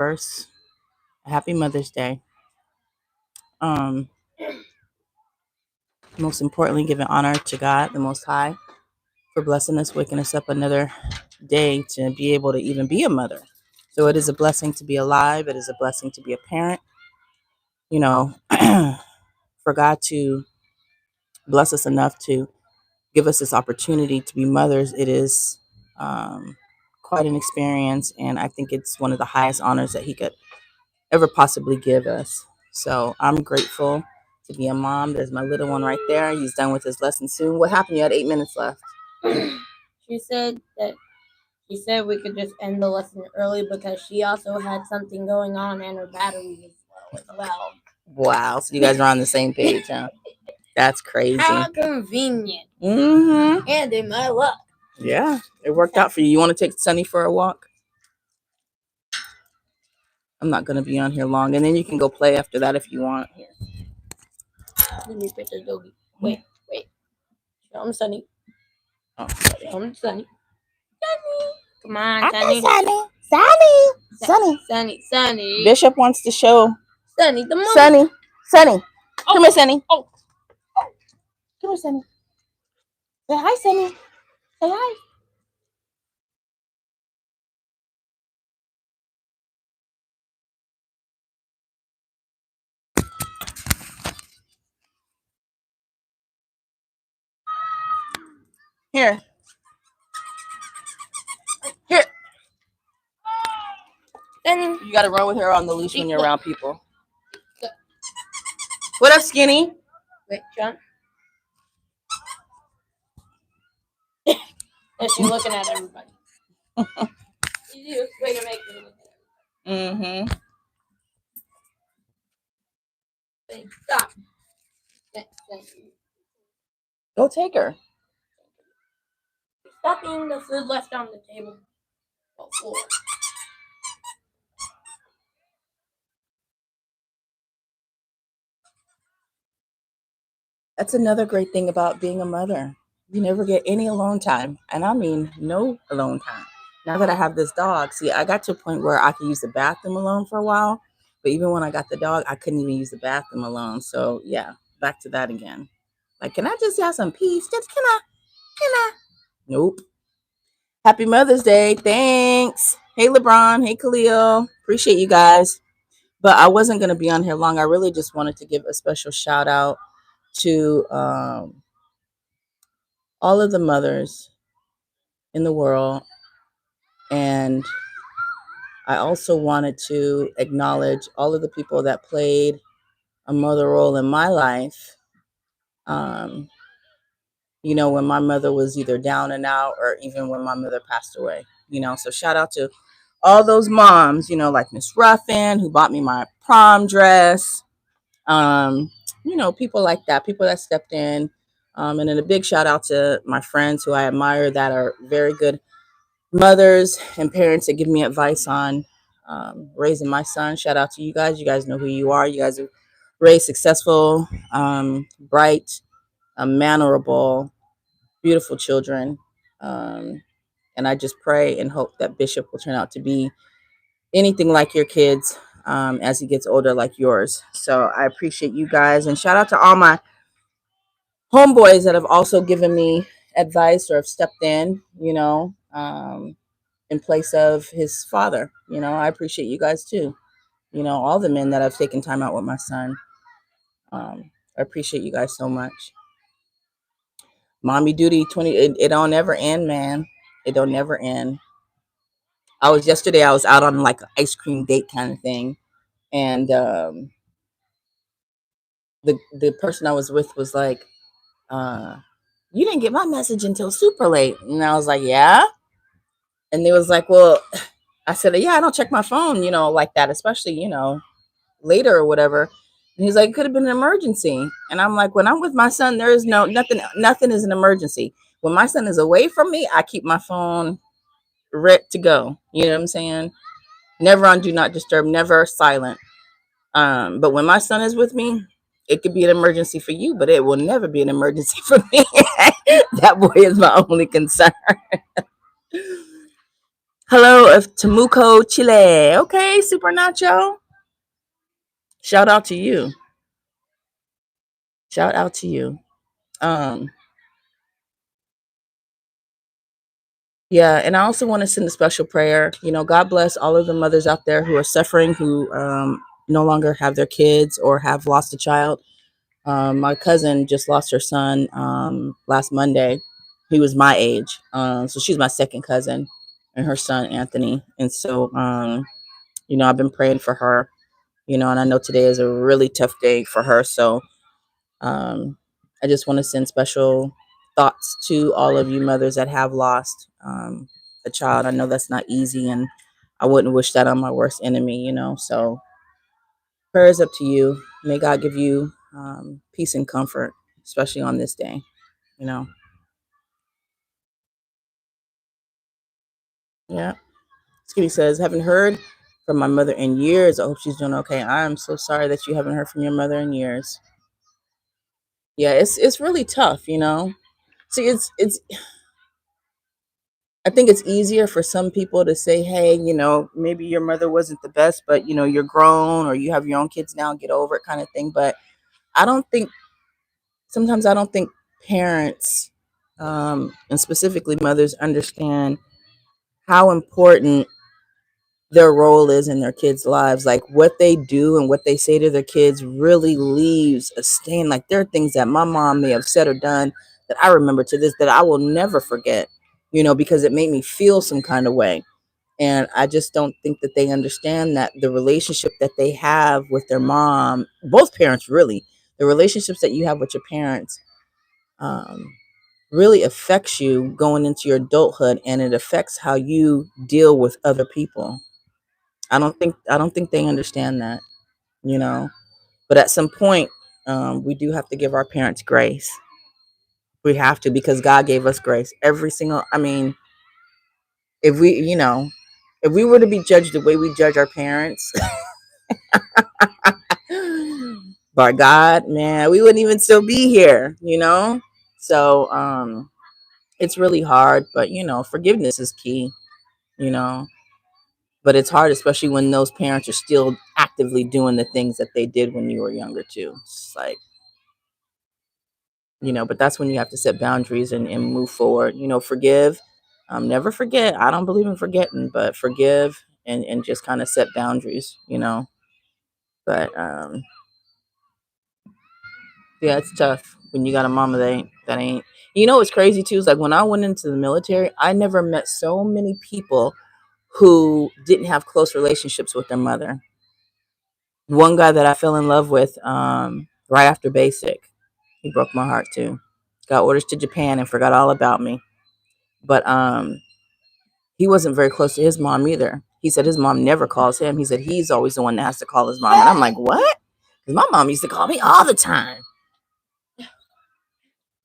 First, happy Mother's Day. Um, Most importantly, giving honor to God, the Most High, for blessing us, waking us up another day to be able to even be a mother. So it is a blessing to be alive. It is a blessing to be a parent. You know, for God to bless us enough to give us this opportunity to be mothers, it is quite an experience. And I think it's one of the highest honors that He could ever possibly give us. So I'm grateful to be a mom. There's my little one right there. He's done with his lesson soon. What happened? You had 8 minutes left. She said we could just end the lesson early because she also had something going on and her battery was low as well. Wow. So you guys are on the same page, huh? That's crazy. How convenient. Mm-hmm. And in my luck. Yeah, it worked out for you. You want to take Sunny for a walk? I'm not going to be on here long. And then you can go play after that if you want. Here. Let me put the doggy. Wait. Show him Sunny. Oh, show him Sunny. Sunny. Come on, Sunny. Sunny. Bishop wants to show Sunny the mom. Sunny. Oh. Come here, Sunny. Oh. Come here, Sunny. Say hi, Sunny. Say hi. Here. Sunny. You got to run with her on the leash when you're around people. What up, Skinny? Wait, John. And she's looking at everybody. Easiest way to make her look at everybody. Mm-hmm. Stop. Go take her. Stop eating the food left on the table. Floor. That's another great thing about being a mother. You never get any alone time. And I mean, no alone time. Now that I have this dog, see, I got to a point where I could use the bathroom alone for a while. But even when I got the dog, I couldn't even use the bathroom alone. So, yeah, back to that again. Like, can I just have some peace? Just can I? Nope. Happy Mother's Day. Thanks. Hey, LeBron. Hey, Khalil. Appreciate you guys. But I wasn't going to be on here long. I really just wanted to give a special shout out to all of the mothers in the world. And I also wanted to acknowledge all of the people that played a mother role in my life. You know, when my mother was either down and out or even when my mother passed away, you know, so shout out to all those moms, you know, like Miss Ruffin, who bought me my prom dress. You know, people like that, people that stepped in. And then a big shout out to my friends who I admire that are very good mothers and parents that give me advice on raising my son. Shout out to you guys. You guys know who you are. You guys have raised successful, bright, mannerable, beautiful children. And I just pray and hope that Bishop will turn out to be anything like your kids as he gets older, like yours. So I appreciate you guys. And shout out to all my homeboys that have also given me advice or have stepped in, you know, in place of his father. You know, I appreciate you guys too. You know, all the men that have taken time out with my son. I appreciate you guys so much. Mommy duty 20, it don't never end, man. It don't never end. Yesterday I was out on like an ice cream date kind of thing. And the person I was with was like, you didn't get my message until super late. And I was like, yeah. And they was like, well, I said, yeah, I don't check my phone, you know, like that, especially, you know, later or whatever. And he's like, it could have been an emergency. And I'm like, when I'm with my son, there is nothing is an emergency. When my son is away from me, I keep my phone ready to go. You know what I'm saying? Never on do not disturb, never silent. But when my son is with me, it could be an emergency for you, but it will never be an emergency for me. That boy is my only concern. Hello of Temuco, Chile. Okay, Super Nacho. Shout out to you. Shout out to you. Um, yeah, and I also want to send a special prayer. God bless all of the mothers out there who are suffering, who no longer have their kids or have lost a child. My cousin just lost her son last Monday. He was my age. So she's my second cousin and her son, Anthony. And so, I've been praying for her, and I know today is a really tough day for her. So I just want to send special thoughts to all of you mothers that have lost a child. I know that's not easy, and I wouldn't wish that on my worst enemy. So prayers up to you. May God give you peace and comfort, especially on this day. You know, yeah. Skinny says, haven't heard from my mother in years. I hope she's doing okay. I am so sorry that you haven't heard from your mother in years. Yeah, it's really tough. See, it's I think it's easier for some people to say, hey, maybe your mother wasn't the best, but you're grown or you have your own kids now, get over it kind of thing. But I don't think sometimes I don't think parents, and specifically mothers, understand how important their role is in their kids' lives. Like what they do and what they say to their kids really leaves a stain. Like there are things that my mom may have said or done that I remember to this that I will never forget, because it made me feel some kind of way. And I just don't think that they understand that the relationship that they have with their mom, both parents really, the relationships that you have with your parents, um, really affects you going into your adulthood, and it affects how you deal with other people. I don't think they understand that, you know. But at some point, we do have to give our parents grace. We have to, because God gave us grace. Every single. I mean, if we were to be judged the way we judge our parents, by God, man, we wouldn't even still be here. So it's really hard, but forgiveness is key, you know. But it's hard, especially when those parents are still actively doing the things that they did when you were younger too. It's like, but that's when you have to set boundaries and move forward. Forgive. Never forget. I don't believe in forgetting, but forgive and just kind of set boundaries. But yeah, it's tough when you got a mama that ain't. What's crazy too is like when I went into the military, I never met so many people who didn't have close relationships with their mother. One guy that I fell in love with right after basic, he broke my heart too. Got orders to Japan and forgot all about me. But he wasn't very close to his mom either. He said his mom never calls him. He said he's always the one that has to call his mom. And I'm like, what? Because my mom used to call me all the time.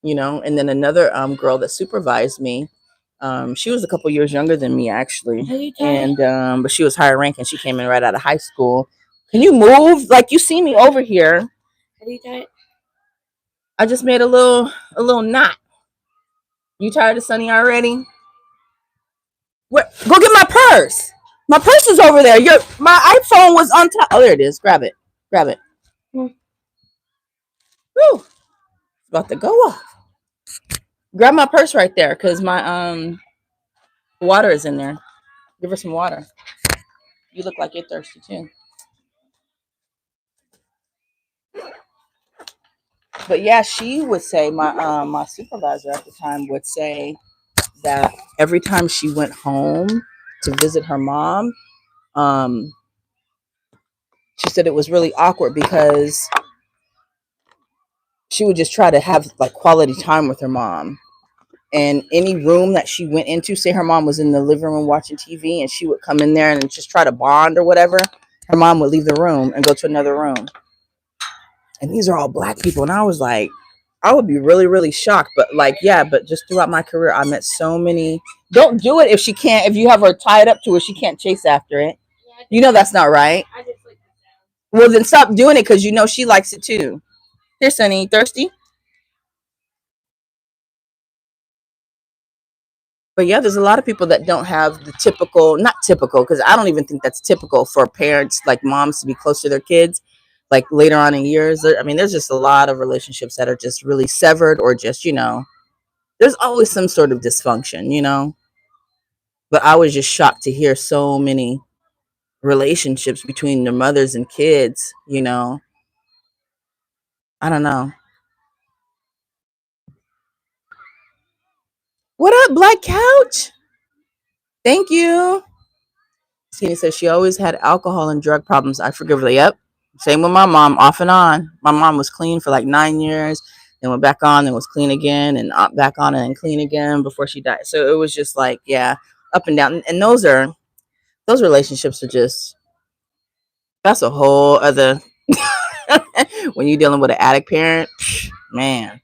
And then another girl that supervised me, she was a couple years younger than me actually, and but she was higher rank and she came in right out of high school. Can you move? Like you see me over here. How do you tie it? I just made a little knot. You tired of Sunny already? What? Go get my purse. My purse is over there. My iPhone was on top. Oh, there it is. Grab it. Grab it. Woo. It's about to go off. Grab my purse right there, cause my water is in there. Give her some water. You look like you're thirsty too. But yeah, she would say my supervisor at the time would say that every time she went home to visit her mom, um, she said it was really awkward because she would just try to have like quality time with her mom. And any room that she went into, say her mom was in the living room watching TV and she would come in there and just try to bond or whatever, her mom would leave the room and go to another room. And these are all black people. And I was like, I would be really, really shocked. But like, yeah, but just throughout my career, I met so many. Don't do it if you have her tied up to it, she can't chase after it. That's not right. Well, then stop doing it because she likes it too. Here, Sonny, thirsty? But yeah, there's a lot of people that don't have the typical, not typical, because I don't even think that's typical for parents, like moms, to be close to their kids, like later on in years. I mean, there's just a lot of relationships that are just really severed, or just, there's always some sort of dysfunction. But I was just shocked to hear so many relationships between their mothers and kids. I don't know. What up, Black Couch? Thank you. Skinny says she always had alcohol and drug problems. I forgive her. Yep. Same with my mom, off and on. My mom was clean for like 9 years, then went back on, then was clean again, and back on and clean again before she died. So it was just like, yeah, up and down. And those relationships are just, that's a whole other. When you're dealing with an addict parent, man.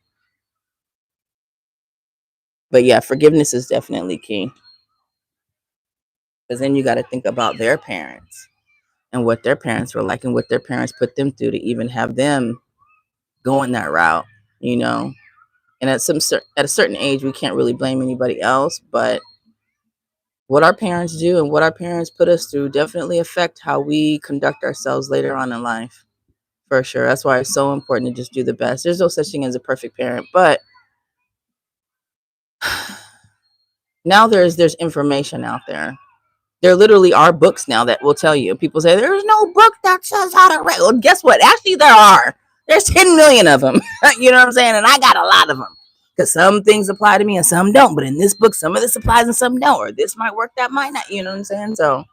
But yeah, forgiveness is definitely key, because then you got to think about their parents and what their parents were like and what their parents put them through to even have them going that route, you know. And at a certain age, we can't really blame anybody else, but what our parents do and what our parents put us through definitely affect how we conduct ourselves later on in life, for sure. That's why it's so important to just do the best. There's no such thing as a perfect parent, but now there's information out there. There literally are books now that will tell you. People say there's no book that says how to write. Well, guess what? Actually, there are. There's 10 million of them. You know what I'm saying? And I got a lot of them, because some things apply to me and some don't. But in this book, some of this applies and some don't. Or this might work, that might not. You know what I'm saying? So,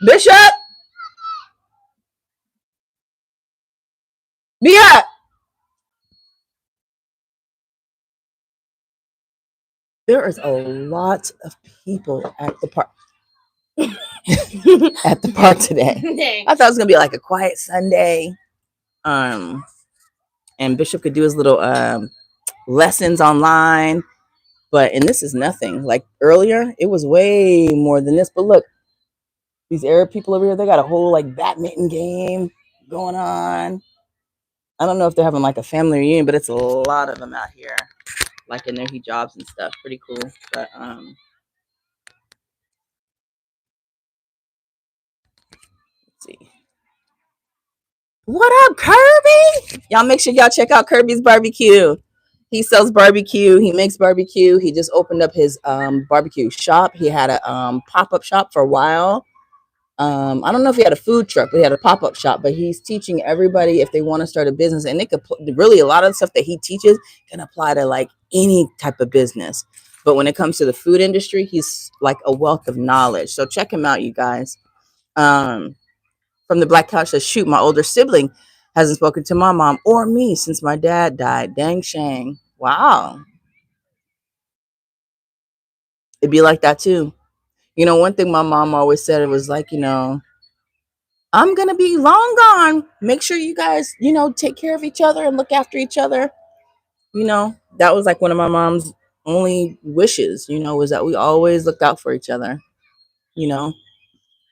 Bishop, be up. There is a lot of people at the park. At the park today. I thought it was gonna be like a quiet Sunday. And Bishop could do his little lessons online. And this is nothing. Like earlier, it was way more than this. But look, these Arab people over here, they got a whole like badminton game going on. I don't know if they're having like a family reunion, but it's a lot of them out here, like in their hijabs and stuff. Pretty cool. But let's see. What up, Kirby? Y'all make sure y'all check out Kirby's Barbecue. He sells barbecue. He makes barbecue. He just opened up his barbecue shop. He had a pop-up shop for a while. I don't know if he had a food truck, but he had a pop-up shop. But he's teaching everybody if they want to start a business, and they could really, a lot of the stuff that he teaches can apply to like any type of business. But when it comes to the food industry, he's like a wealth of knowledge. So check him out, you guys. From the Black Couch says, shoot, my older sibling hasn't spoken to my mom or me since my dad died. Dang shame. Wow. It'd be like that too. One thing my mom always said, it was like, I'm going to be long gone. Make sure you guys, take care of each other and look after each other. That was like one of my mom's only wishes, was that we always looked out for each other, you know.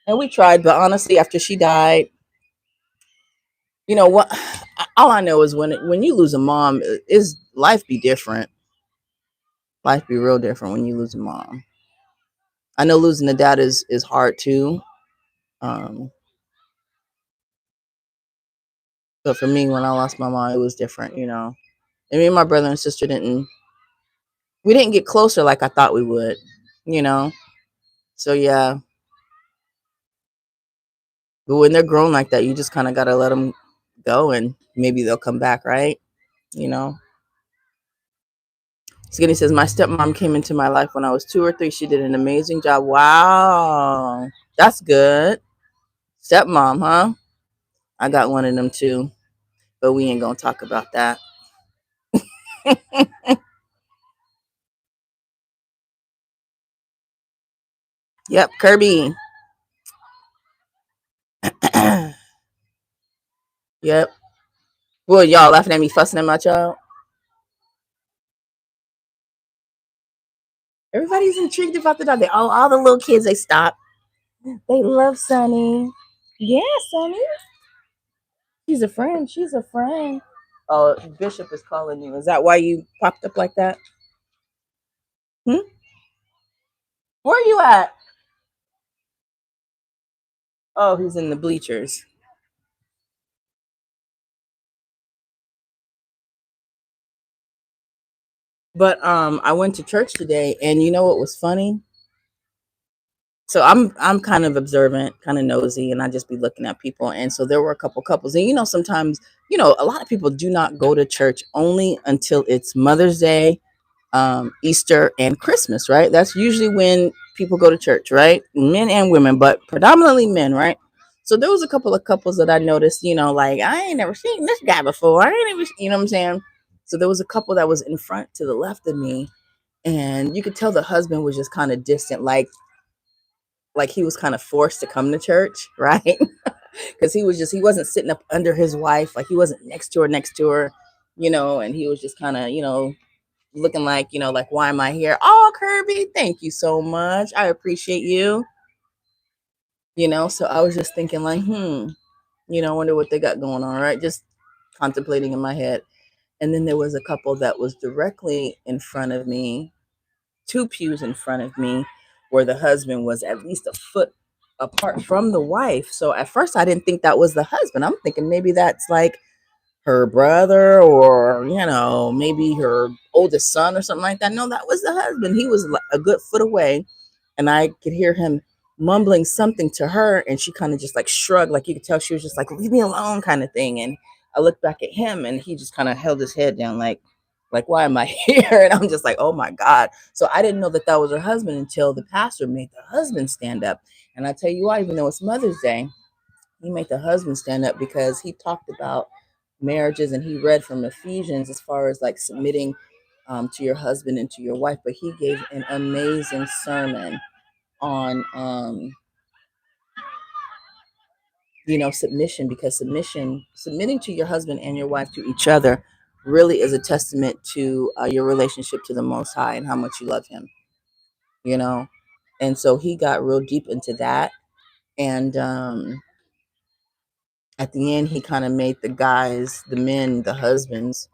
And we tried, but honestly, after she died, what, all I know is when you lose a mom, is life be different. Life be real different when you lose a mom. I know losing a dad is hard too. Um, but for me, when I lost my mom, it was different. And me and my brother and sister we didn't get closer like I thought we would. So yeah. But when they're grown like that, you just kind of gotta let them go, and maybe they'll come back, right? You know. Skinny says my stepmom came into my life when I was 2 or 3. She did an amazing job. Wow, that's good. Stepmom, huh? I got one of them too, but we ain't gonna talk about that. Yep, Kirby. Yep. Well, y'all laughing at me fussing at my child. Everybody's intrigued about the dog. All the little kids, they stop. They love Sunny. Yeah, Sunny. She's a friend. She's a friend. Oh, Bishop is calling you. Is that why you popped up like that? Hmm? Where you at? Oh, he's in the bleachers. But I went to church today, and you know what was funny? So I'm kind of observant, kind of nosy, and I just be looking at people. And so there were a couple couples, and sometimes a lot of people do not go to church only until it's Mother's Day, Easter, and Christmas, right? That's usually when people go to church, right? Men and women, but predominantly men, right? So there was a couple of couples that I noticed, like I ain't never seen this guy before. I ain't even, you know what I'm saying? So there was a couple that was in front to the left of me, and you could tell the husband was just kind of distant, like he was kind of forced to come to church, right? Because he wasn't sitting up under his wife, like he wasn't next to her, and he was just kind of, looking like, like, why am I here? Oh, Kirby, thank you so much. I appreciate you. So I was just thinking, like, I wonder what they got going on, right? Just contemplating in my head. And then there was a couple that was directly in front of me, two pews in front of me, where the husband was at least a foot apart from the wife. So at first I didn't think that was the husband. I'm thinking maybe that's like her brother, or maybe her oldest son or something like that. No, that was the husband. He was a good foot away, and I could hear him mumbling something to her, and she kind of just like shrugged, like you could tell she was just like, leave me alone, kind of thing. And I looked back at him, and he just kind of held his head down, like, why am I here? And I'm just like, oh my God. So I didn't know that that was her husband until the pastor made the husband stand up. And I tell you why, even though it's Mother's Day, he made the husband stand up because he talked about marriages, and he read from Ephesians as far as like submitting to your husband and to your wife. But he gave an amazing sermon on submission, because submitting to your husband and your wife, to each other, really is a testament to your relationship to the Most High and how much you love him, you know and so he got real deep into that. And at the end, he kind of made the guys, the men, the husbands,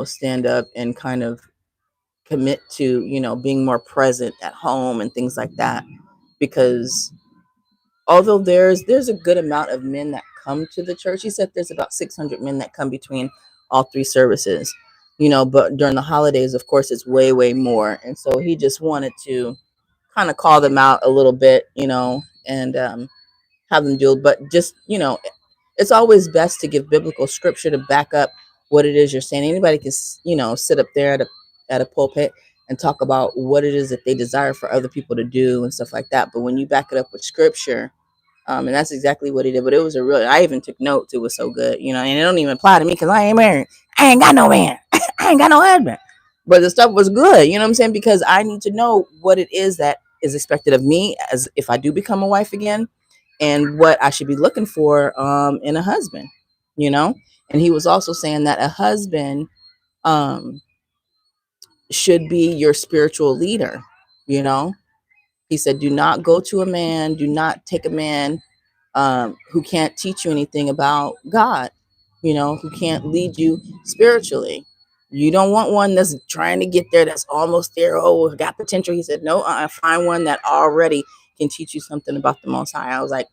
stand up and kind of commit to, being more present at home and things like that. Because although there's a good amount of men that come to the church, he said there's about 600 men that come between all three services, but during the holidays, of course, it's way more. And so he just wanted to kind of call them out a little bit, and have them do it. But just, it's always best to give biblical scripture to back up what it is you're saying. Anybody can, sit up there at a pulpit and talk about what it is that they desire for other people to do and stuff like that. But when you back it up with scripture, and that's exactly what he did. But it was I even took notes. It was so good, and it don't even apply to me because I ain't married. I ain't got no man. I ain't got no husband. But the stuff was good, you know what I'm saying? Because I need to know what it is that is expected of me as if I do become a wife again, and what I should be looking for in a husband, you know? And he was also saying that a husband um, should be your spiritual leader, you know? He said, do not go to a man, do not take a man who can't teach you anything about God, who can't lead you spiritually. You don't want one that's trying to get there, that's almost there, oh, got potential. He said, no, find one that already can teach you something about the Most High. I was like,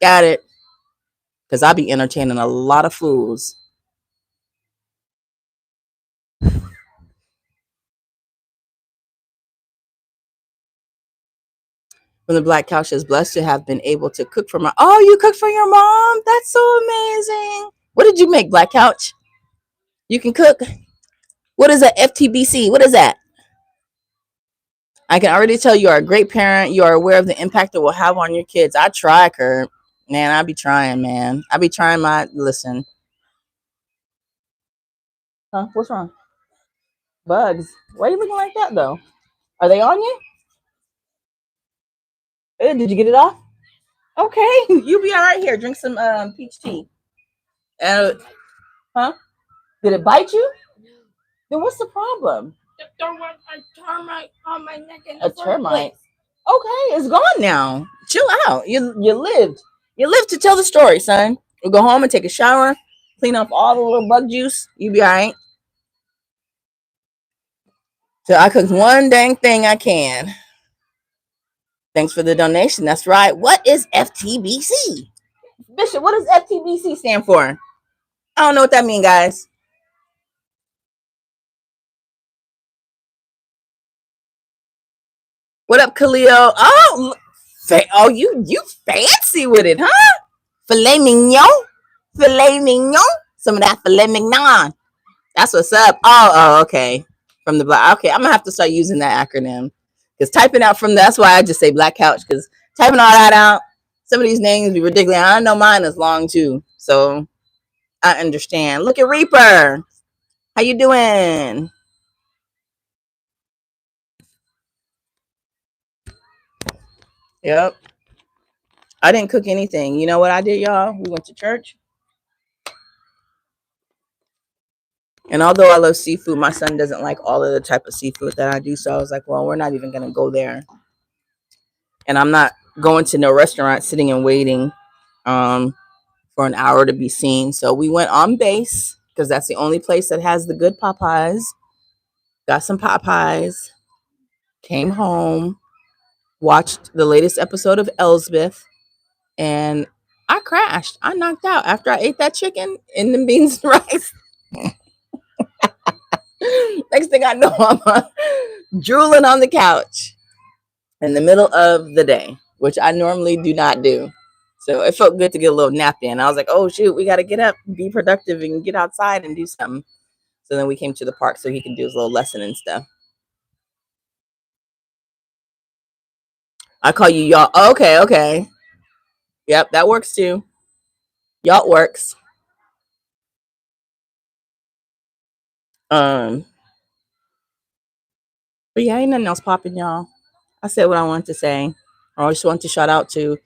got it. Because I be entertaining a lot of fools. From the Black Couch is blessed to have been able to cook for my. Oh, you cook for your mom? That's so amazing. What did you make, Black Couch? You can cook. What is that? FTBC. What is that? I can already tell you are a great parent. You are aware of the impact it will have on your kids. I try, Kurt. Man, I be trying, man. I be trying my. Listen. Huh? What's wrong? Bugs. Why are you looking like that, though? Are they on you? Did you get it off? Okay. You be all right here. Drink some peach tea. Huh? Did it bite you? Then what's the problem? There was a termite on my neck in A the first termite. place. Okay, it's gone now. Chill out. You lived. You lived to tell the story, son. We'll go home and take a shower, clean up all the little bug juice. You be all right. So I cooked one dang thing I can. Thanks for the donation. That's right. What is FTBC? Bishop, what does FTBC stand for? I don't know what that means, guys. What up, Khalil? Oh, you fancy with it, huh? Filet mignon, filet mignon. Some of that filet mignon. That's what's up. Okay. From the black. Okay, I'm gonna have to start using that acronym because typing out from that's why I just say Black Couch because typing all that out, some of these names be ridiculous. I know mine is long too, so I understand. Look at Reaper. How you doing? Yep. I didn't cook anything. You know what I did, y'all? We went to church. And although I love seafood, my son doesn't like all of the type of seafood that I do. So I was like, well, we're not even going to go there. And I'm not going to no restaurant sitting and waiting um, for an hour to be seen. So we went on base because that's the only place that has the good Popeyes. Got some Popeyes, came home, watched the latest episode of Elsbeth, and I crashed. I knocked out after I ate that chicken and the beans and rice. Next thing I know, I'm drooling on the couch in the middle of the day, which I normally do not do. So it felt good to get a little nap in. I was like, oh, shoot, we got to get up, be productive, and get outside and do something. So then we came to the park so he can do his little lesson and stuff. I call you y'all. Okay, okay. Yep, that works too. Y'all works. Um, but yeah, ain't nothing else popping, y'all. I said what I wanted to say. I just want to shout out to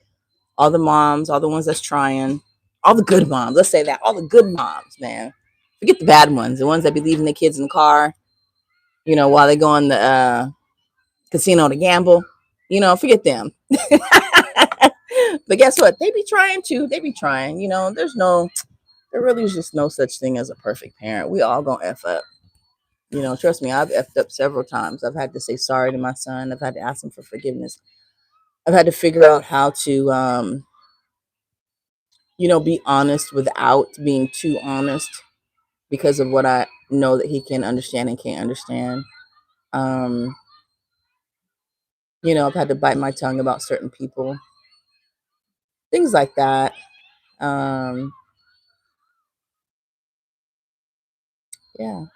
all the moms, all the ones that's trying, all the good moms. Let's say that. All the good moms, man. Forget the bad ones, the ones that be leaving the kids in the car, while they go on the casino to gamble. Forget them. But guess what? They be trying too. They be trying. There really is just no such thing as a perfect parent. We all gonna F up. Trust me, I've effed up several times. I've had to say sorry to my son. I've had to ask him for forgiveness. I've had to figure out how to, be honest without being too honest because of what I know that he can understand and can't understand. Um, I've had to bite my tongue about certain people, things like that. Um, yeah,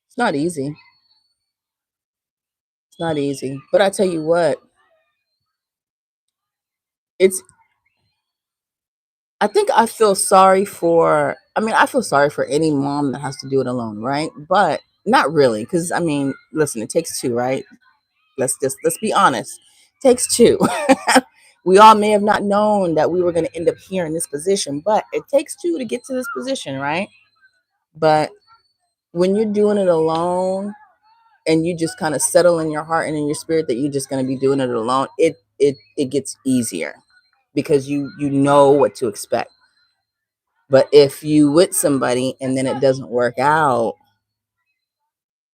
it's not easy. It's not easy. But I tell you what, it's I think I feel sorry for any mom that has to do it alone, right? But not really, because listen, it takes two, right? Let's be honest. It takes two. We all may have not known that we were going to end up here in this position, but it takes two to get to this position, right? But when you're doing it alone and you just kind of settle in your heart and in your spirit that you're just going to be doing it alone, it gets easier because you know what to expect. But if you with somebody and then it doesn't work out,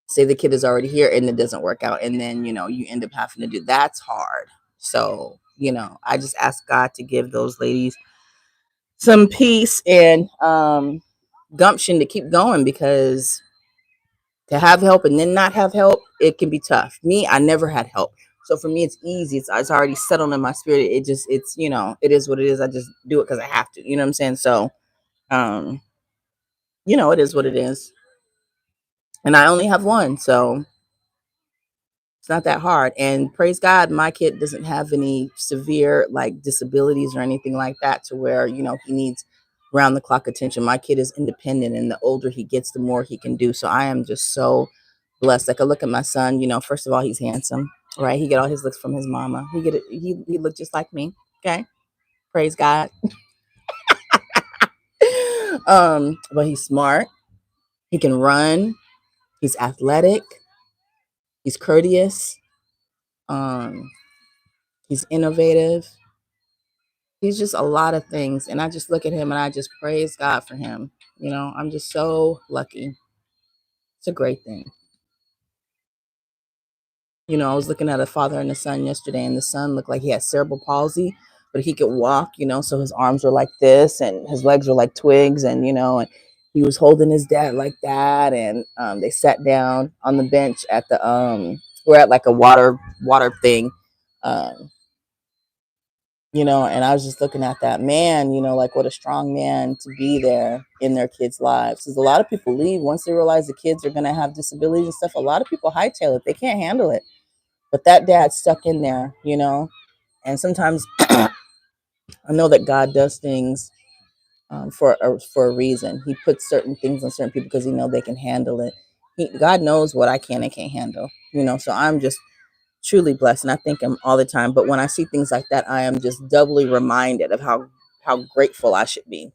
say the kid is already here and it doesn't work out, and then you end up having to do that's hard. So, I just ask God to give those ladies some peace and gumption to keep going because to have help and then not have help, it can be tough. Me, I never had help. So for me, it's easy. It's already settled in my spirit. It is what it is. I just do it because I have to. You know what I'm saying? So, um, it is what it is. And I only have one, so it's not that hard. And praise God, my kid doesn't have any severe like disabilities or anything like that to where, he needs round the clock attention. My kid is independent, and the older he gets, the more he can do. So I am just so blessed. Like I look at my son, first of all, he's handsome, right? He get all his looks from his mama. He looked just like me. Okay. Praise God. But he's smart. He can run. He's athletic. He's courteous. Um, he's innovative. He's just a lot of things. And I just look at him and I just praise God for him. I'm just so lucky. It's a great thing. I was looking at a father and a son yesterday, and the son looked like he had cerebral palsy, but he could walk, so his arms were like this and his legs were like twigs, and he was holding his dad like that. And they sat down on the bench at we're at like a water thing. Um, and I was just looking at that man, like what a strong man to be there in their kids' lives. Because a lot of people leave once they realize the kids are going to have disabilities and stuff. A lot of people hightail it, they can't handle it. But that dad stuck in there. And sometimes I know that God does things for a reason. He puts certain things on certain people because they can handle it. God knows what I can and can't handle. So I'm just truly blessed, and I thank him all the time. But when I see things like that, I am just doubly reminded of how grateful I should be.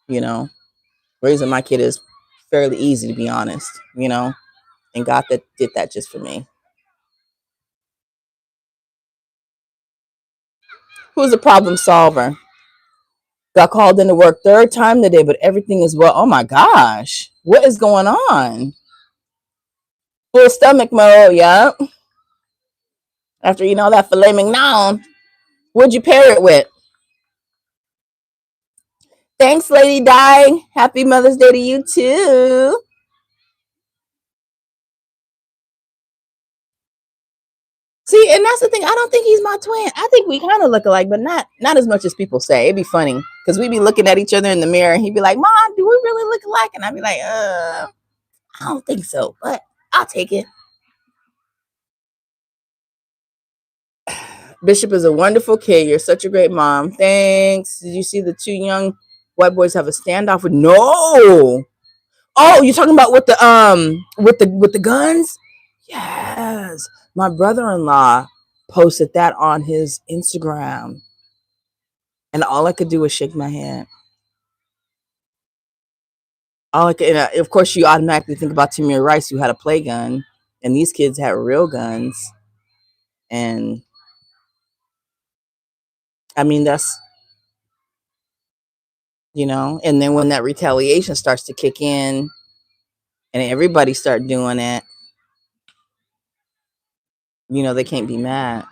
You know, Raising my kid is fairly easy, to be honest. And God that did that just for me. Who's a problem solver? Got called into work third time today, but everything is well. Oh my gosh, what is going on? Full stomach mode, yeah. After eating all that filet mignon, what'd you pair it with? Thanks, Lady Di. Happy Mother's Day to you too. See, and that's the thing. I don't think he's my twin. I think we kind of look alike, but not as much as people say. It'd be funny because we'd be looking at each other in the mirror, and he'd be like, "Mom, do we really look alike?" And I'd be like, I don't think so, but I'll take it." Bishop is a wonderful kid. You're such a great mom. Thanks. Did you see the two young white boys have a standoff with? No. Oh, you're talking about with the guns? Yes. My brother-in-law posted that on his Instagram, and all I could do was shake my head. Of course, you automatically think about Tamir Rice, who had a play gun, and these kids had real guns. And I mean, and then when that retaliation starts to kick in, and everybody start doing it, they can't be mad.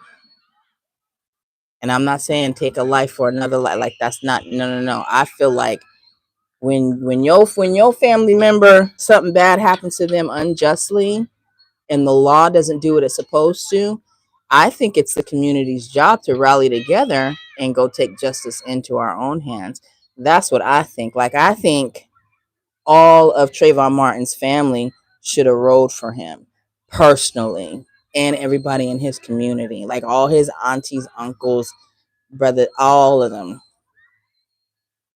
And I'm not saying take a life for another life. Like, that's not, no. I feel like when your family member, something bad happens to them unjustly, and the law doesn't do what it's supposed to, I think it's the community's job to rally together and go take justice into our own hands. That's what I think. Like, I think all of Trayvon Martin's family should have rode for him personally, and everybody in his community, like all his aunties, uncles, brother, all of them,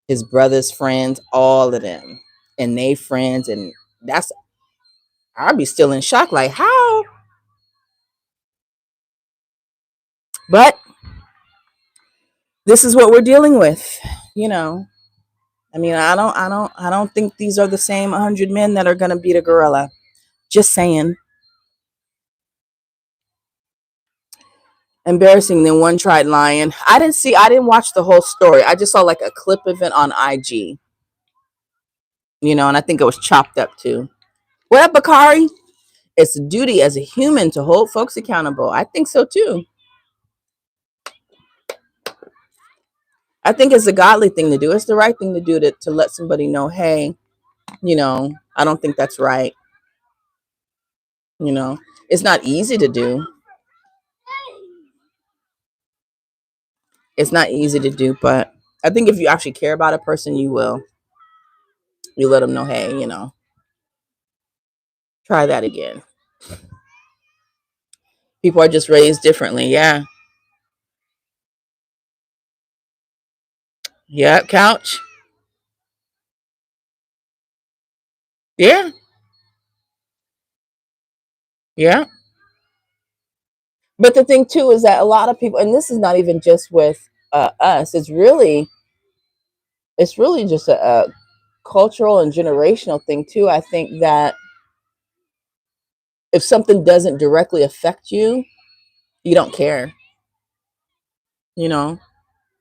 his brother's friends, all of them, and they friends. And that's, I'd be still in shock, like, how? But this is what we're dealing with, you know. I mean, I don't think these are the same 100 men that are gonna beat a gorilla. Just saying. Embarrassing. Then one tried lying. I didn't watch the whole story. I just saw like a clip of it on IG. And I think it was chopped up too. What up, Bakari? It's a duty as a human to hold folks accountable. I think so too. I think it's a godly thing to do. It's the right thing to do, to let somebody know, hey, I don't think that's right. It's not easy to do. It's not easy to do, but I think if you actually care about a person, you will. You let them know, hey, try that again. People are just raised differently. Yeah. Yeah. Couch. Yeah. Yeah. But the thing too is that a lot of people, and this is not even just with us, it's really just a cultural and generational thing too. I think that if something doesn't directly affect you, you don't care. You know.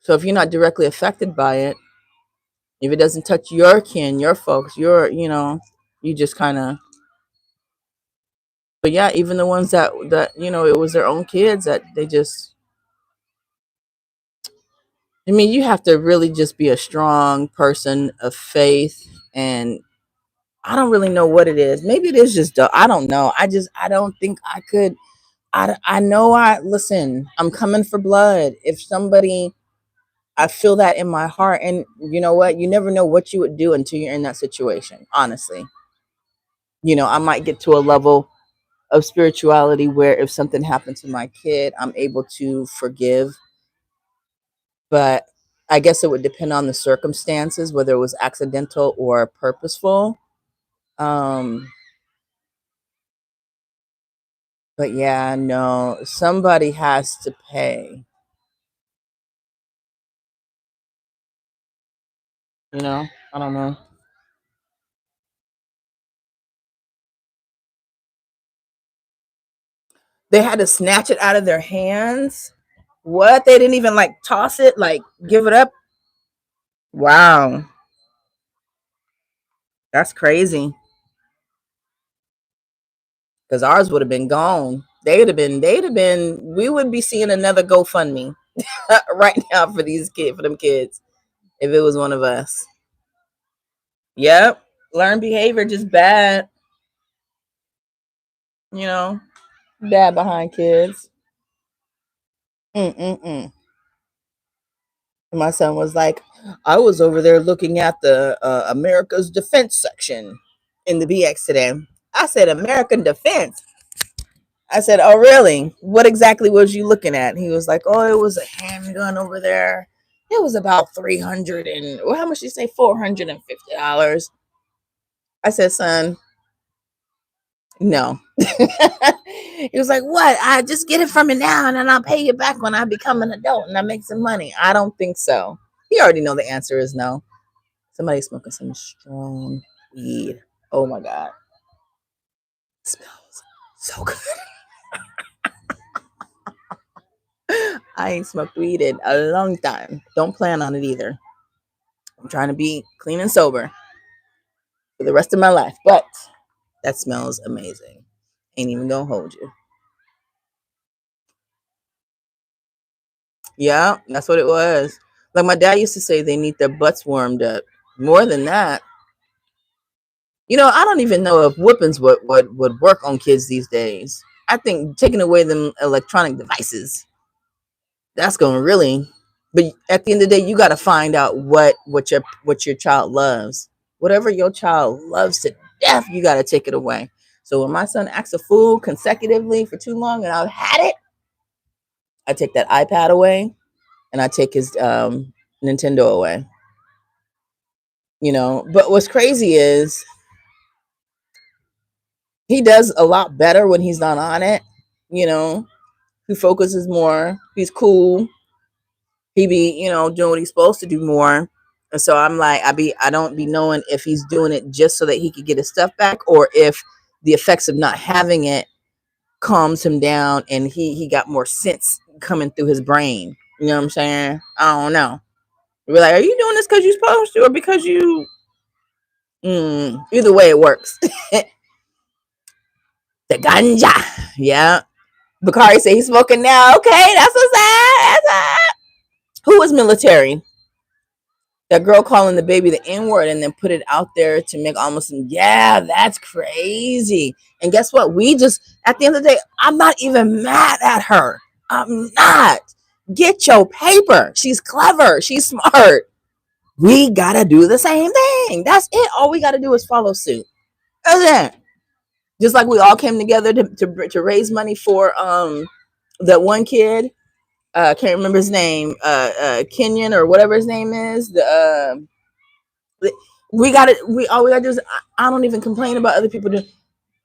So if you're not directly affected by it, if it doesn't touch your kin, your folks, you just kind of But yeah, even the ones that it was their own kids that they just. I mean, you have to really just be a strong person of faith, and I don't really know what it is. Maybe it is just I don't know. I don't think I could. I know I listen. I'm coming for blood. If somebody, I feel that in my heart, and you know what? You never know what you would do until you're in that situation. Honestly, I might get to a level of spirituality where if something happened to my kid, I'm able to forgive. But I guess it would depend on the circumstances, whether it was accidental or purposeful. Um, but yeah, no, somebody has to pay. I don't know. They had to snatch it out of their hands. What? They didn't even like toss it, like give it up. Wow, that's crazy. Because ours would have been gone. They'd have been. We would be seeing another GoFundMe right now for them kids, if it was one of us. Yep, learned behavior just bad. You know, bad behind kids. Mm-mm-mm. My son was like, I was over there looking at the America's Defense section in the BX today. I said, American Defense. I said, oh, really? What exactly was you looking at? He was like, oh, it was a handgun over there. It was about 300 and, well, how much did you say? $450. I said, son, no. He was like, what? I just get it from me now and then I'll pay you back when I become an adult and I make some money. I don't think so. You already know the answer is no. Somebody's smoking some strong weed. Oh my God. It smells so good. I ain't smoked weed in a long time. Don't plan on it either. I'm trying to be clean and sober for the rest of my life. But that smells amazing. Ain't even gonna hold you. Yeah, that's what it was. Like my dad used to say they need their butts warmed up. More than that, I don't even know if whippings would work on kids these days. I think taking away them electronic devices, that's going to really. But at the end of the day, you got to find out what your child loves. Whatever your child loves to death, you got to take it away. So when my son acts a fool consecutively for too long, and I've had it, I take that iPad away, and I take his Nintendo away. But what's crazy is he does a lot better when he's not on it. You know, he focuses more. He's cool. He be, doing what he's supposed to do more. And so I'm like, I don't be knowing if he's doing it just so that he could get his stuff back, or if the effects of not having it calms him down and he got more sense coming through his brain. You know what I'm saying? I don't know. We're like, are you doing this because you're supposed to, or because you? Either way, it works. The ganja, yeah. Bakari said he's smoking now. Okay, that's what's up. Who was military? That girl calling the baby the N word and then put it out there to make almost, yeah, that's crazy. And guess what? We just, at the end of the day, I'm not even mad at her. I'm not. Get your paper. She's clever. She's smart. We got to do the same thing. That's it. All we got to do is follow suit. That's it. Just like we all came together to raise money for that one kid. Can't remember his name. Kenyon or whatever his name is. We got it. We all we gotta do is I don't even complain about other people doing.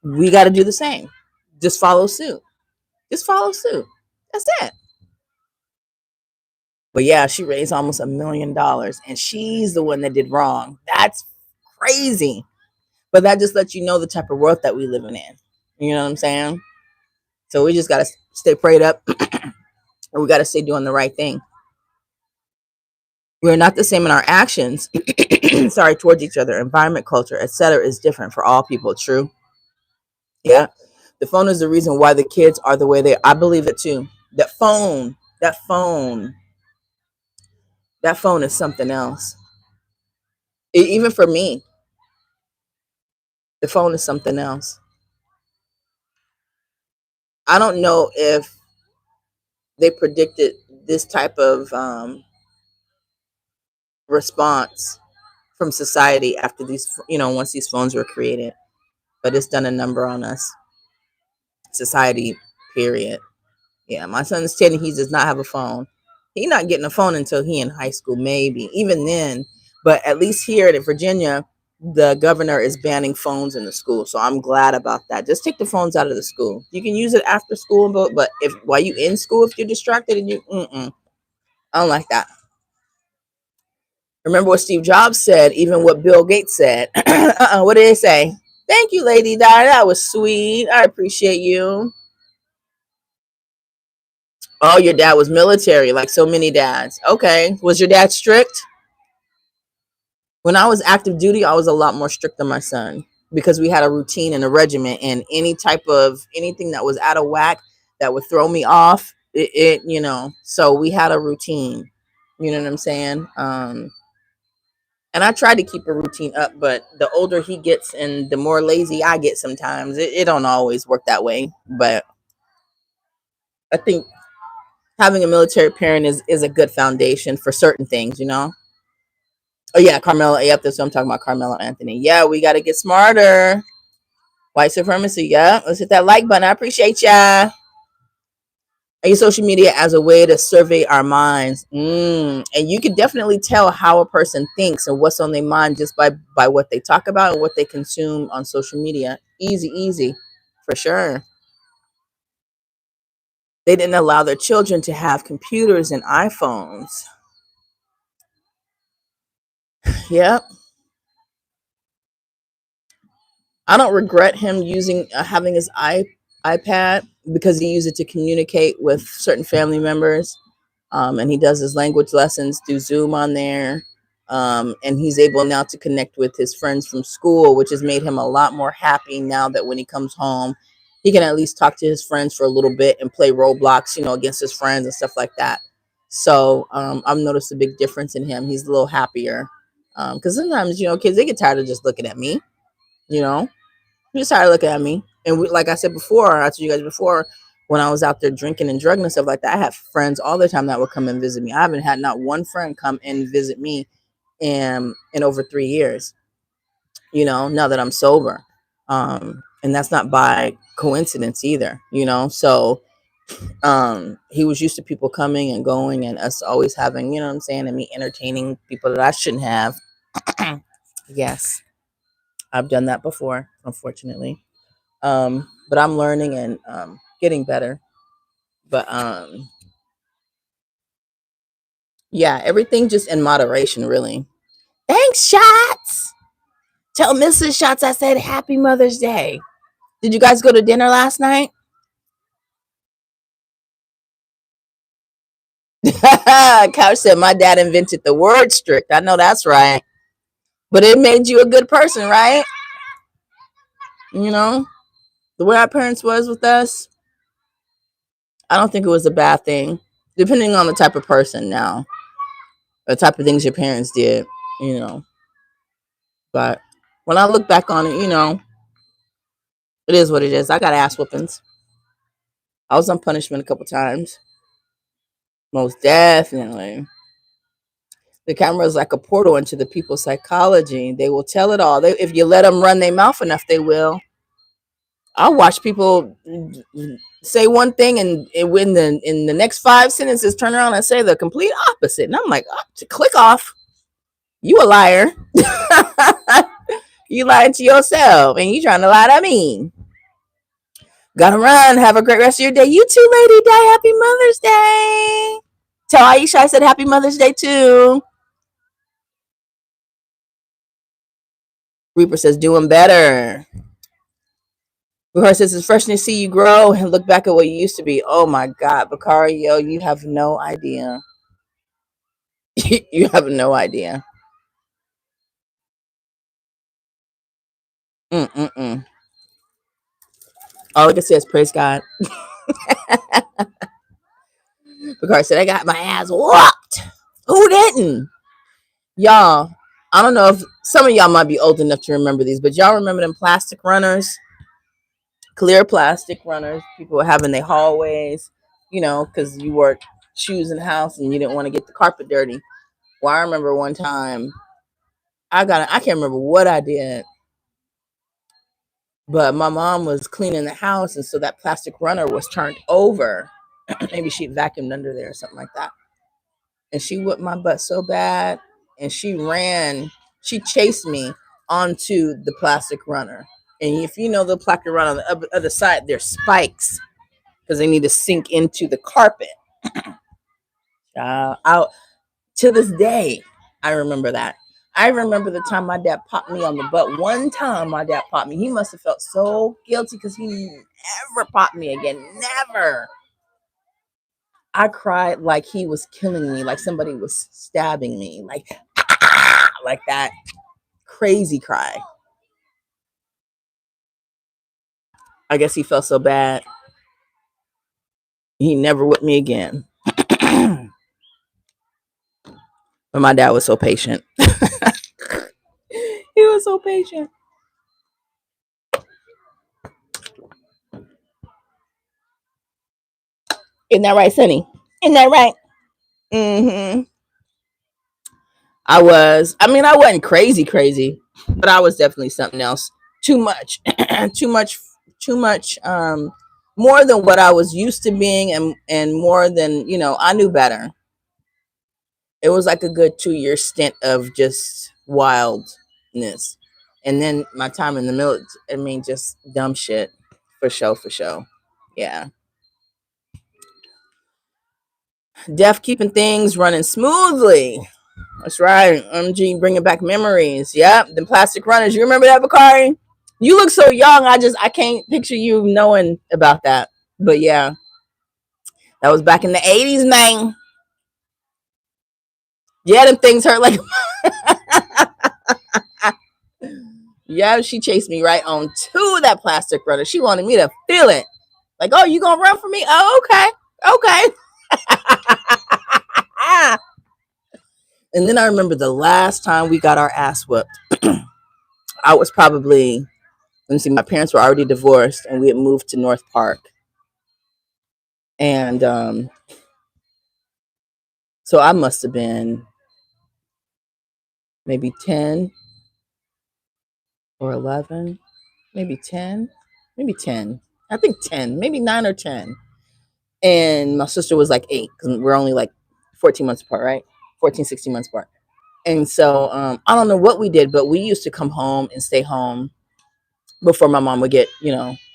We got to do the same. Just follow suit. Just follow suit. That's it. But yeah, she raised almost $1 million, and she's the one that did wrong. That's crazy. But that just lets you know the type of world that we living in. You know what I'm saying? So we just gotta stay prayed up, and we gotta stay doing the right thing. We're not the same in our actions. Sorry, towards each other. Environment, culture, etc., is different for all people. True. Yeah. The phone is the reason why the kids are the way they are. I believe it too. That phone is something else. Even for me, the phone is something else. I don't know if they predicted this type of response from society after these, once these phones were created, but it's done a number on us, society, period. Yeah, my son's 10. He does not have a phone. He's not getting a phone until he in high school, maybe. Even then, but at least here in Virginia, the governor is banning phones in the school. So I'm glad about that. Just take the phones out of the school. You can use it after school, but if while you in school, if you're distracted and I don't like that. Remember what Steve Jobs said, even what Bill Gates said. What did they say? Thank you, Lady Di. That was sweet. I appreciate you. Oh, your dad was military, like so many dads. Okay. Was your dad strict? When I was active duty, I was a lot more strict than my son because we had a routine and a regiment, and anything that was out of whack that would throw me off, so we had a routine. You know what I'm saying? And I try to keep a routine up, but the older he gets and the more lazy I get sometimes, it don't always work that way. But I think having a military parent is a good foundation for certain things. Oh yeah, Carmelo. Yep, that's what I'm talking about. Carmelo Anthony. Yeah, we got to get smarter. White supremacy. Yeah, let's hit that like button. I appreciate ya. I use social media as a way to survey our minds, and you can definitely tell how a person thinks and what's on their mind just by what they talk about and what they consume on social media. Easy, easy, for sure. They didn't allow their children to have computers and iPhones. Yep. I don't regret him using having his iPad because he used it to communicate with certain family members, and he does his language lessons through Zoom on there, and he's able now to connect with his friends from school, which has made him a lot more happy now that when he comes home, he can at least talk to his friends for a little bit and play Roblox, against his friends and stuff like that. So I've noticed a big difference in him. He's a little happier because sometimes kids, they get tired of just looking at me. You know, he just started looking at me. And like I said before, I told you guys before, when I was out there drinking and drugging and stuff like that, I have friends all the time that would come and visit me. I haven't had not one friend come and visit me in over 3 years, now that I'm sober. And that's not by coincidence either. So he was used to people coming and going and us always having, what I'm saying, and me entertaining people that I shouldn't have. Yes, I've done that before, unfortunately. But I'm learning and getting better. But yeah, everything just in moderation, really. Thanks, Shots. Tell Mrs. Shots I said Happy Mother's Day. Did you guys go to dinner last night? Couch said my dad invented the word strict. I know that's right. But it made you a good person, right? You know, the way our parents was with us, I don't think it was a bad thing. Depending on the type of person now, the type of things your parents did, you know. But when I look back on it, it is what it is. I got ass whoopings. I was on punishment a couple times. Most definitely. The camera is like a portal into the people's psychology. They will tell it all. If you let them run their mouth enough, they will. I'll watch people say one thing and when in the next 5 sentences turn around and say the complete opposite. And I'm like, click off. You a liar. You lying to yourself and you trying to lie to me. Gotta run. Have a great rest of your day. You too, Lady Di. Happy Mother's Day. Tell Aisha I said Happy Mother's Day too. Reaper says doing better. Because says it's fresh to see you grow and look back at what you used to be. Oh my God, Bacario, you have no idea. You have no idea. Mm-mm-mm. All I can say is praise God. Because said I got my ass whooped. Who didn't? Y'all, I don't know if some of y'all might be old enough to remember these, but y'all remember them plastic runners? Clear plastic runners people were having their hallways, because you wore shoes in the house and you didn't want to get the carpet dirty. Well, I remember one time I can't remember what I did, but my mom was cleaning the house, and so that plastic runner was turned over. Maybe she vacuumed under there or something like that. And she whipped my butt so bad, and she chased me onto the plastic runner. And if you know the plastic runner on the other side, there's spikes because they need to sink into the carpet. Out to this day, I remember that. I remember the time my dad popped me on the butt. One time my dad popped me. He must have felt so guilty because he never popped me again. Never. I cried like he was killing me, like somebody was stabbing me, like like that crazy cry. I guess he felt so bad. He never whipped me again. But my dad was so patient. He was so patient. Isn't that right, Sonny? Isn't that right? Mm-hmm. I wasn't crazy, but I was definitely something else. Too much. Too much more than what I was used to being, and more than, I knew better. It was like a good 2-year stint of just wildness. And then my time in the military, just dumb shit. For sure. Yeah. Def keeping things running smoothly. That's right. MG bringing back memories. Yep. The plastic runners. You remember that, Bakari? You look so young. I can't picture you knowing about that. But yeah, that was back in the 80s, man. Yeah, them things hurt like. Yeah, she chased me right on to that plastic runner. She wanted me to feel it. Like, oh, you gonna run for me? Oh, okay. And then I remember the last time we got our ass whooped. I was probably, let me see, my parents were already divorced and we had moved to North Park. And so I must have been maybe 10 or 11, maybe 10. I think 10, maybe 9 or 10. And my sister was like 8 because we're only like 14 months apart, right? 14, 16 months apart. And so I don't know what we did, but we used to come home and stay home before my mom would get,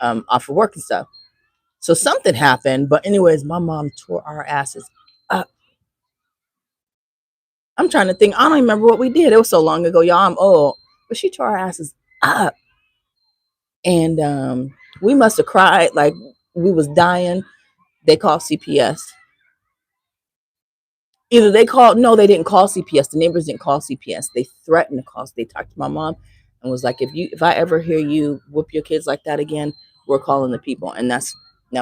off of work and stuff. So something happened. But anyways, my mom tore our asses up. I'm trying to think. I don't remember what we did. It was so long ago, y'all. I'm old. But she tore our asses up. And we must have cried like we was dying. They called CPS. Either they didn't call CPS. The neighbors didn't call CPS. They threatened to call. They talked to my mom and was like, if I ever hear you whoop your kids like that again, we're calling the people. And that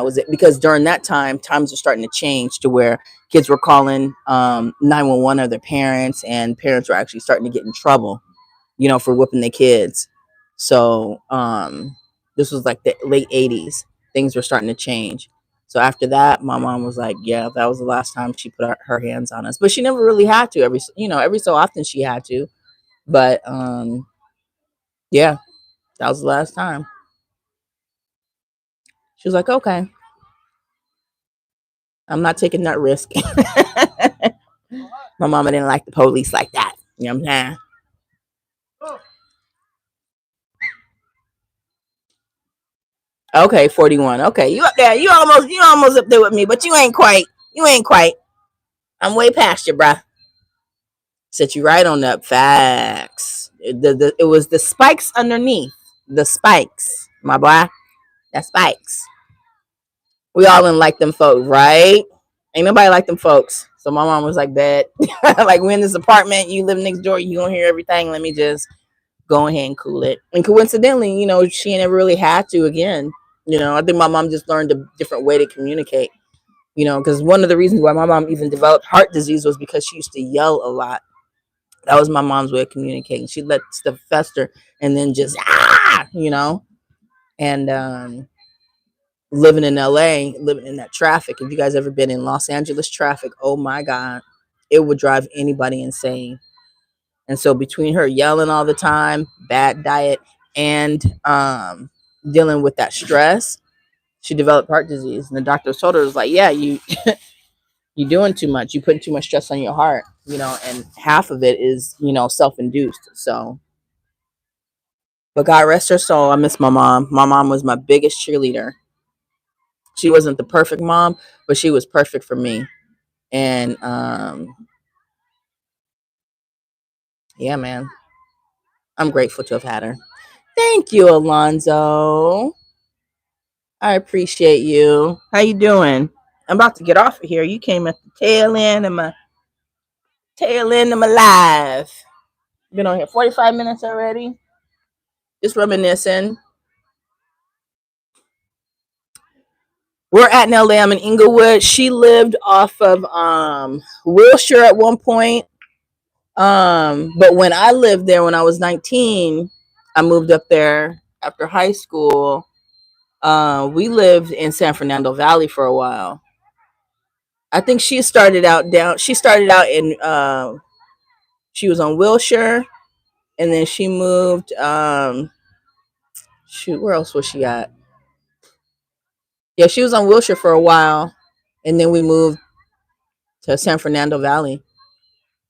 was it. Because during that time, times were starting to change to where kids were calling 911 or their parents, and parents were actually starting to get in trouble, for whooping their kids. So this was like the late 80s. Things were starting to change. So after that, my mom was like, yeah, that was the last time she put her hands on us. But she never really had to. Every so often she had to. But yeah, that was the last time. She was like, okay, I'm not taking that risk. My mama didn't like the police like that. You know what I'm saying? Okay, 41. Okay, you up there. You almost up there with me, but you ain't quite. I'm way past you, bruh. Set you right on up. Facts. It was the spikes underneath. The spikes, my boy. That spikes. We all didn't like them folks, right? Ain't nobody like them folks. So my mom was like, bet. Like, we're in this apartment, you live next door, you gonna hear everything. Let me just go ahead and cool it. And coincidentally, she never really had to again. I think my mom just learned a different way to communicate. Because one of the reasons why my mom even developed heart disease was because she used to yell a lot. That was my mom's way of communicating. She let stuff fester and then just and living in LA, living in that traffic. If you guys ever been in Los Angeles traffic, oh my God, it would drive anybody insane. And so between her yelling all the time, bad diet, and dealing with that stress, she developed heart disease. And the doctor told her, was like, yeah, you're doing too much. You putting too much stress on your heart, and half of it is, self-induced. So, but God rest her soul. I miss my mom. My mom was my biggest cheerleader. She wasn't the perfect mom, but she was perfect for me. And yeah, man, I'm grateful to have had her. Thank you, Alonzo. I appreciate you. How you doing? I'm about to get off of here. You came at the tail end of my life. Been on here 45 minutes already. Just reminiscing. We're at in LA. I'm in Inglewood. She lived off of Wilshire at one point. But when I lived there when I was 19, I moved up there after high school. We lived in San Fernando Valley for a while. I think she started out down. She started out in. She was on Wilshire, and then she moved. Shoot, where else was she at? Yeah, she was on Wilshire for a while, and then we moved to San Fernando Valley.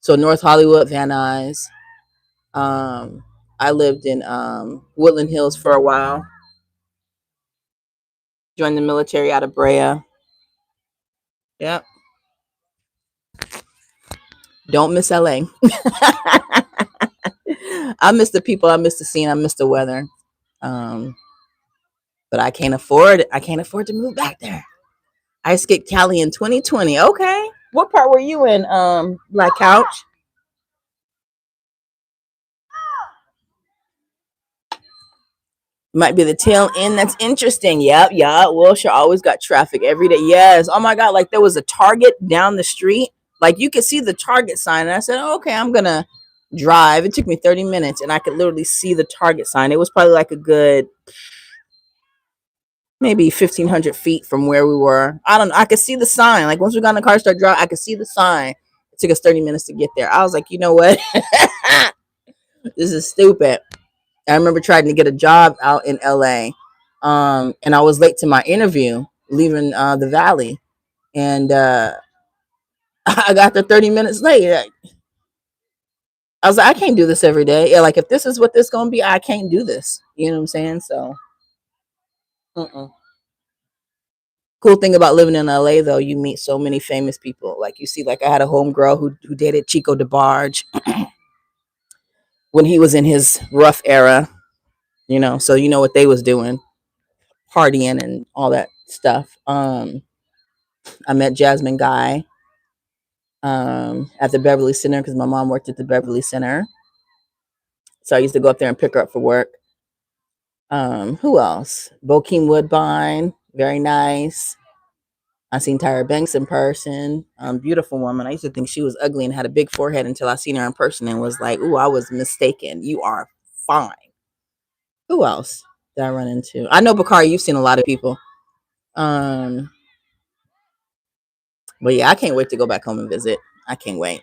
So North Hollywood, Van Nuys. Um, I lived in Woodland Hills for a while. Joined the military out of Brea. Yep. Don't miss LA. I miss the people. I miss the scene. I miss the weather. Um, but I can't afford it. I can't afford to move back there. I skipped Cali in 2020. Okay. What part were you in, Black Couch? Might be the tail end. That's interesting. Yep. Wilshire always got traffic every day. Yes. Oh my God. Like there was a Target down the street. Like you could see the Target sign. And I said, oh, okay, I'm going to drive. It took me 30 minutes and I could literally see the Target sign. It was probably like a good maybe 1,500 feet from where we were. I don't know. I could see the sign. Like once we got in the car, started driving, I could see the sign. It took us 30 minutes to get there. I was like, you know what? This is stupid. I remember trying to get a job out in LA. And I was late to my interview, leaving the valley. And I got there 30 minutes late. I was like, I can't do this every day. Yeah, like if this is what this gonna be, I can't do this. You know what I'm saying? So, cool thing about living in LA though, you meet so many famous people. Like you see, like I had a homegirl who dated Chico DeBarge when he was in his rough era. So you know what they was doing, partying and all that stuff. I met Jasmine Guy at the Beverly Center because my mom worked at the Beverly Center. So I used to go up there and pick her up for work. Who else? Bokeem Woodbine, very nice. I seen Tyra Banks in person. Beautiful woman. I used to think she was ugly and had a big forehead until I seen her in person and was like, ooh, I was mistaken. You are fine. Who else did I run into? I know Bakari, you've seen a lot of people. But yeah, I can't wait to go back home and visit. I can't wait.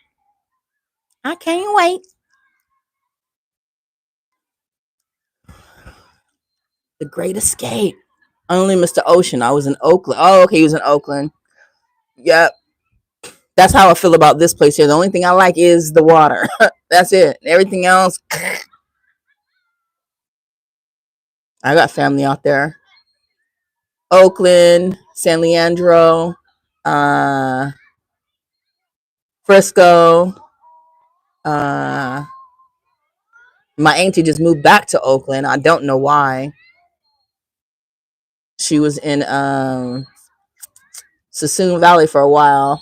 I can't wait. The Great Escape. Only Mr. Ocean. I was in Oakland. Oh, okay, he was in Oakland. Yep. That's how I feel about this place here. The only thing I like is the water. That's it. Everything else, I got family out there. Oakland, San Leandro, uh, Frisco. My auntie just moved back to Oakland. I don't know why. She was in Sassoon Valley for a while.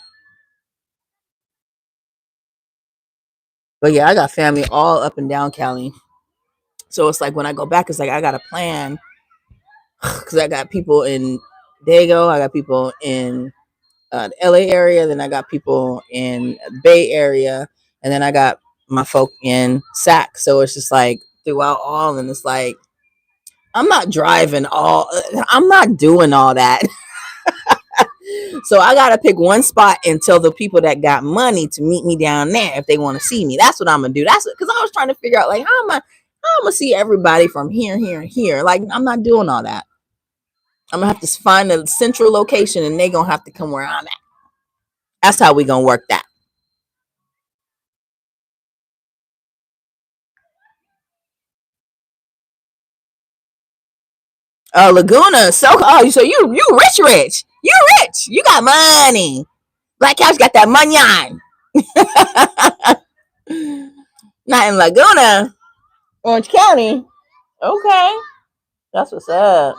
But yeah, I got family all up and down Cali. So it's like when I go back, it's like I got to plan because I got people in Dago, I got people in the LA area, then I got people in the Bay Area, and then I got my folk in Sac. So it's just like throughout all, and it's like I'm not driving all, I'm not doing all that. So I gotta pick one spot and tell the people that got money to meet me down there if they want to see me. That's what I'm gonna do. That's because I was trying to figure out like how am I see everybody from here, here, and here. Like I'm not doing all that. I'm gonna have to find a central location and they gonna have to come where I'm at. That's how we gonna work that. Laguna. So so you rich. You rich. You got money. Black Couch got that money on. Not in Laguna, Orange County. Okay, that's what's up.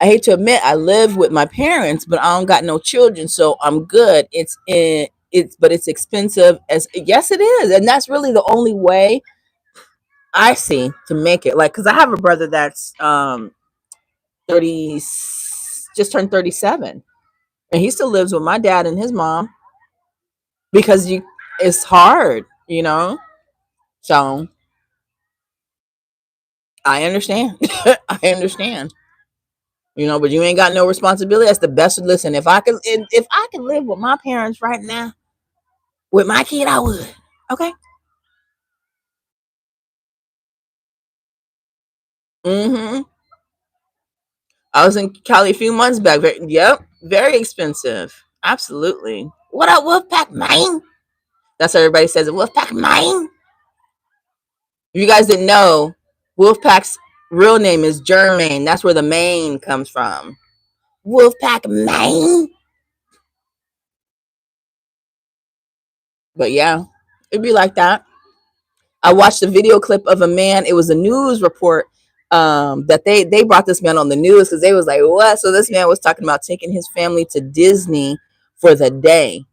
I hate to admit I live with my parents, but I don't got no children, so I'm good. But it's expensive as yes it is, and that's really the only way I see to make it. Like, cause I have a brother that's 30, just turned 37, and he still lives with my dad and his mom because you it's hard. So I understand. I understand. But you ain't got no responsibility. That's the best. Listen, if I could live with my parents right now with my kid, I would. Okay. Mm-hmm. I was in Cali a few months back. Yep, very expensive. Absolutely. What up, Wolfpack Mine? That's what everybody says. Wolfpack Mine. If you guys didn't know, Wolfpack's real name is Jermaine. That's where the Maine comes from. Wolfpack Maine. But yeah, it'd be like that. I watched a video clip of a man. It was a news report that they brought this man on the news because they was like, what? So this man was talking about taking his family to Disney for the day.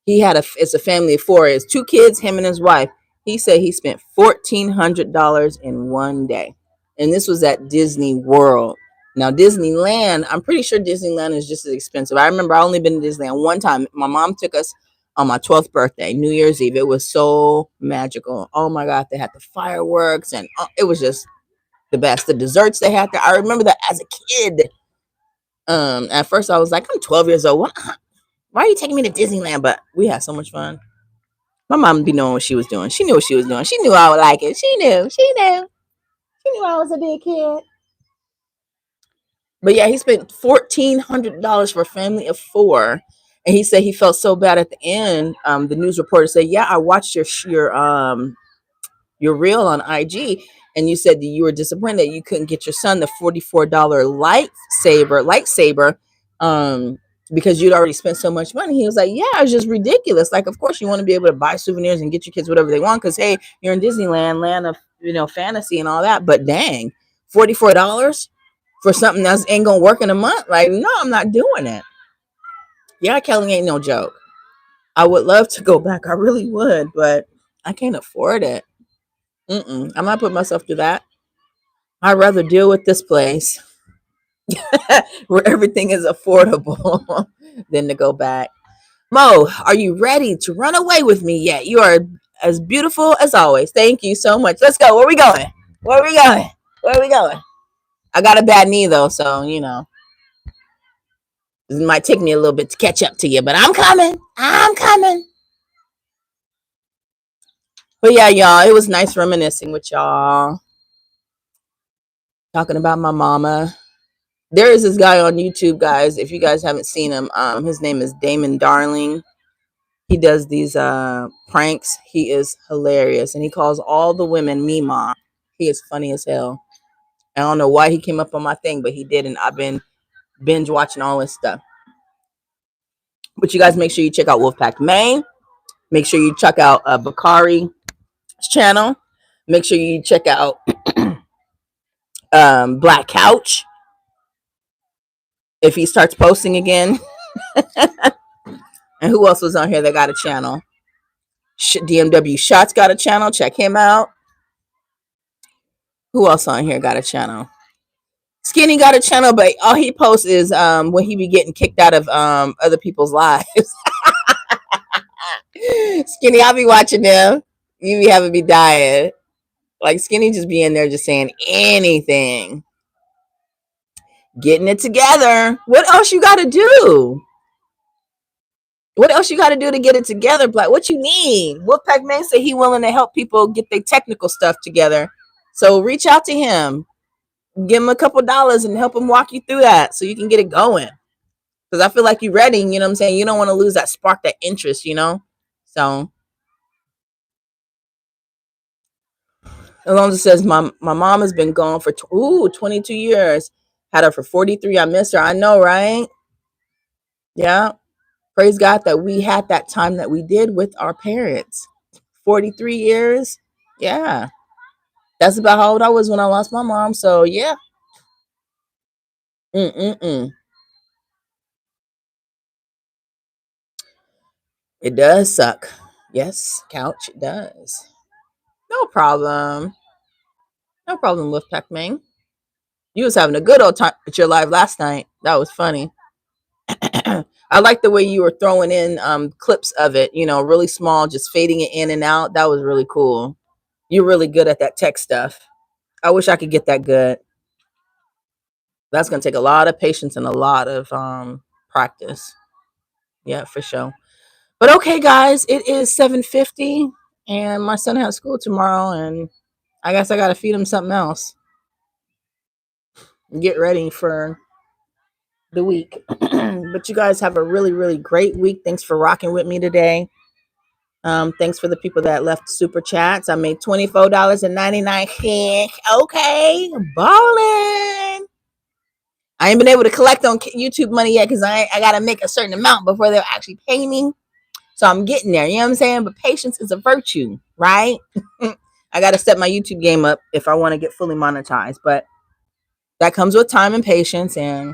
It's a family of four. It's two kids, him and his wife. He said he spent $1,400 in one day, and this was at Disney World. Now Disneyland, I'm pretty sure Disneyland is just as expensive. I remember I only been to Disneyland one time. My mom took us on my 12th birthday, New Year's Eve. It was so magical. Oh my God, they had the fireworks, and it was just the best. The desserts they had there. I remember that as a kid. At first I was like, I'm 12 years old. Why are you taking me to Disneyland? But we had so much fun. My mom be knowing what she was doing. She knew what she was doing. She knew I would like it. She knew. She knew. She knew I was a big kid. But yeah, he spent $1,400 for a family of four, and he said he felt so bad at the end. The news reporter said, "Yeah, I watched your reel on IG, and you said that you were disappointed that you couldn't get your son the $44 lightsaber, because you'd already spent so much money." He was like, "Yeah, it's just ridiculous. Like, of course you want to be able to buy souvenirs and get your kids whatever they want, because hey, you're in Disneyland, land of fantasy and all that. But dang, $44 for something that ain't gonna work in a month? Like, no, I'm not doing it." Yeah, Kelly ain't no joke. I would love to go back. I really would, but I can't afford it. I'm not putting myself through that. I'd rather deal with this place where everything is affordable than to go back. Mo, are you ready to run away with me yet? You are as beautiful as always. Thank you so much. Let's go. Where are we going? Where are we going? Where are we going? I got a bad knee though, so it might take me a little bit to catch up to you, but I'm coming. I'm coming. But yeah, y'all, it was nice reminiscing with y'all, talking about my mama. There is this guy on YouTube, guys. If you guys haven't seen him, his name is Damon Darling. He does these pranks. He is hilarious, and he calls all the women Mima. He is funny as hell. I don't know why he came up on my thing, but he did, and I've been binge watching all his stuff. But you guys make sure you check out Wolfpack Maine. Make sure you check out Bakari's channel. Make sure you check out Black Couch if he starts posting again. And who else was on here that got a channel? DMW Shots got a channel. Check him out. Who else on here got a channel? Skinny got a channel, but all he posts is when he be getting kicked out of other people's lives. Skinny, I'll be watching them. You be having me dying. Like Skinny just be in there just saying anything. Getting it together. What else you gotta do? What else you gotta do to get it together, Black? What you need? Wolfpack Man said he willing to help people get their technical stuff together. So reach out to him. Give him a couple dollars and help him walk you through that so you can get it going. Because I feel like you're ready, you know what I'm saying? You don't want to lose that spark, that interest, you know? So Alonzo says, my mom has been gone for 22 years. Had her for 43. I miss her. I know, right? Yeah. Praise God that we had that time that we did with our parents. 43 years. Yeah. That's about how old I was when I lost my mom. So, yeah. Mm-mm-mm. It does suck. Yes, couch, it does. No problem. No problem with Pac-Man. You was having a good old time at your live last night. That was funny. I like the way you were throwing in clips of it, you know, really small, just fading it in and out. That was really cool. You're really good at that tech stuff. I wish I could get that good. That's gonna take a lot of patience and a lot of practice. Yeah, for sure. But okay, guys, it is 7:50 and my son has school tomorrow and I guess I gotta feed him something else. Get ready for the week. But you guys have a really, really great week. Thanks for rocking with me today. Thanks for the people that left super chats. I made $24.99. Okay, balling. I ain't been able to collect on YouTube money yet because I gotta make a certain amount before they'll actually pay me. So I'm getting there. You know what I'm saying? But patience is a virtue, right? I gotta step my YouTube game up if I want to get fully monetized. But that comes with time and patience, and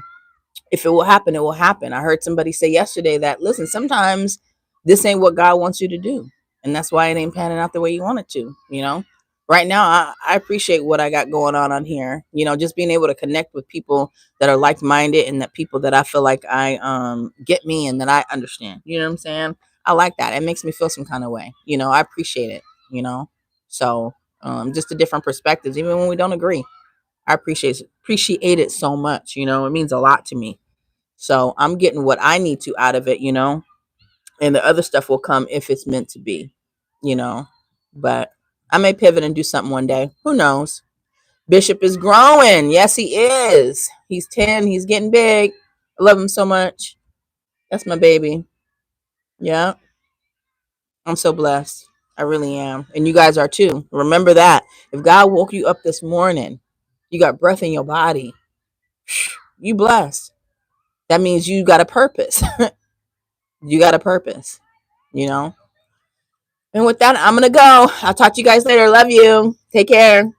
if it will happen, it will happen. I heard somebody say yesterday that, listen, sometimes this ain't what God wants you to do. And that's why it ain't panning out the way you want it to, you know? Right now, I appreciate what I got going on here. You know, just being able to connect with people that are like-minded and that people that I feel like I get me and that I understand. You know what I'm saying? I like that. It makes me feel some kind of way. You know, I appreciate it, you know? So just the different perspectives, even when we don't agree. I appreciate it so much. You know, it means a lot to me. So I'm getting what I need to out of it, you know, and the other stuff will come if it's meant to be, you know, but I may pivot and do something one day. Who knows? Bishop is growing. Yes, he is. He's 10. He's getting big. I love him so much. That's my baby. Yeah. I'm so blessed. I really am. And you guys are too. Remember that. If God woke you up this morning, you got breath in your body, you blessed. That means you got a purpose. You got a purpose, you know? And with that, I'm going to go. I'll talk to you guys later. Love you. Take care.